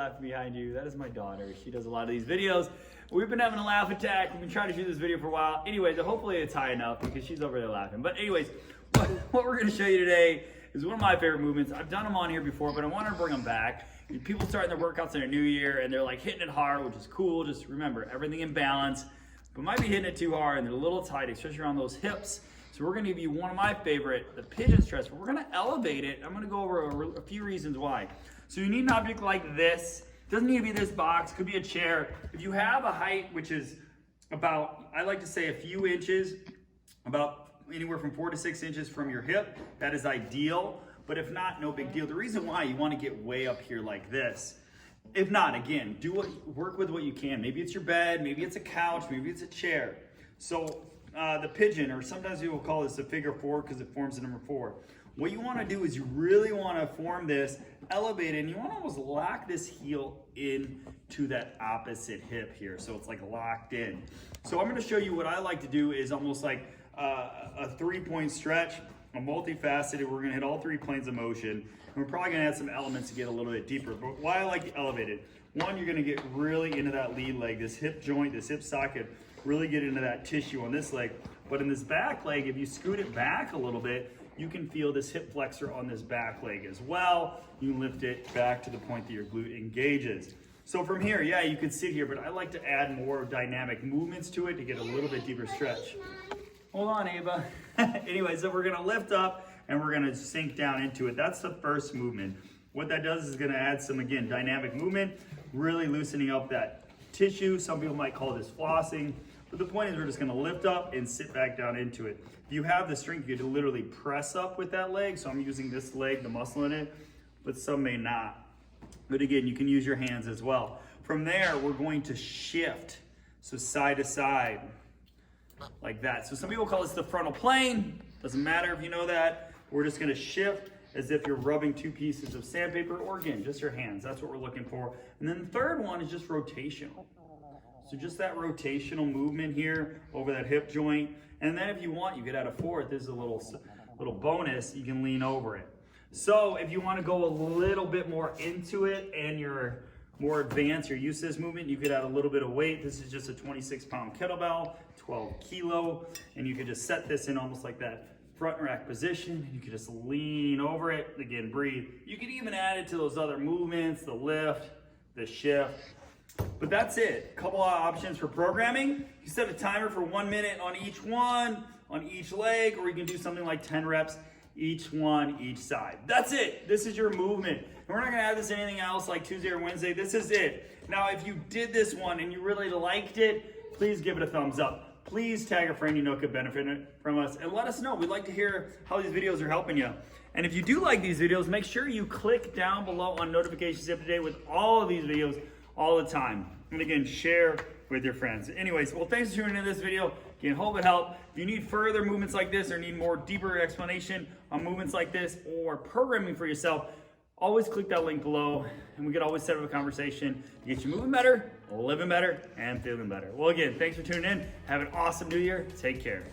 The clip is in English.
laughing behind you, that is my daughter. She does a lot of these videos. We've been having a laugh attack. We've been trying to shoot this video for a while. Anyways, hopefully it's high enough because she's over there laughing. But anyways, what we're gonna show you today is one of my favorite movements. I've done them on here before, but I wanted to bring them back. People starting their workouts in a new year and they're like hitting it hard, which is cool. Just remember, everything in balance, but might be hitting it too hard and they're a little tight, especially around those hips. So we're gonna give you one of my favorite, the pigeon stretch, but we're gonna elevate it. I'm gonna go over a few reasons why. So you need an object like this. Doesn't need to be this box, could be a chair. If you have a height which is about, I like to say a few inches, about anywhere from 4 to 6 inches from your hip, that is ideal. But if not, no big deal. The reason why you want to get way up here like this. If not, again, work with what you can. Maybe it's your bed, maybe it's a couch, maybe it's a chair. So the pigeon, or sometimes people call this a figure 4 because it forms the number 4. What you want to do is you really want to form this, elevate it, and you want to almost lock this heel into that opposite hip here. So it's like locked in. So I'm going to show you what I like to do is almost like a 3-point stretch. A multifaceted, we're gonna hit all 3 planes of motion, and we're probably gonna add some elements to get a little bit deeper. But why I like to elevate it, one, you're gonna get really into that lead leg, this hip joint, this hip socket, really get into that tissue on this leg. But in this back leg, if you scoot it back a little bit, you can feel this hip flexor on this back leg as well. You can lift it back to the point that your glute engages. So from here, yeah, you could sit here, but I like to add more dynamic movements to it to get a little bit deeper stretch. Hold on, Ava. Anyway, so we're gonna lift up and we're gonna sink down into it. That's the first movement. What that does is gonna add some, again, dynamic movement, really loosening up that tissue. Some people might call this flossing, but the point is we're just gonna lift up and sit back down into it. If you have the strength, you can literally press up with that leg. So I'm using this leg, the muscle in it, but some may not. But again, you can use your hands as well. From there, we're going to shift. So side to side. Like that. So some people call this the frontal plane. Doesn't matter if you know that. We're just gonna shift as if you're rubbing 2 pieces of sandpaper, or again, just your hands. That's what we're looking for. And then the third one is just rotational. So just that rotational movement here over that hip joint. And then if you want, you could add a fourth. This is a little bonus. You can lean over it. So if you want to go a little bit more into it and you're more advanced, you're used to this movement, you could add a little bit of weight. This is just a 26-pound kettlebell, 12 kilo, and you could just set this in almost like that front rack position, and you could just lean over it. Again, breathe. You could even add it to those other movements, the lift, the shift. But that's it. A couple of options for programming. You set a timer for 1 minute on each one, on each leg, or you can do something like 10 reps, each one, each side. That's it. This is your movement. And we're not gonna add this to anything else like Tuesday or Wednesday. This is it. Now, if you did this one and you really liked it, please give it a thumbs up. Please tag a friend you know could benefit from us and let us know. We'd like to hear how these videos are helping you. And if you do like these videos, make sure you click down below on notifications to stay up to date with all of these videos all the time. And again, share with your friends. Anyways, well, thanks for tuning in this video. Again, hope it helped. If you need further movements like this or need more deeper explanation on movements like this or programming for yourself, always click that link below and we could always set up a conversation to get you moving better, living better, and feeling better. Well, again, thanks for tuning in. Have an awesome new year. Take care.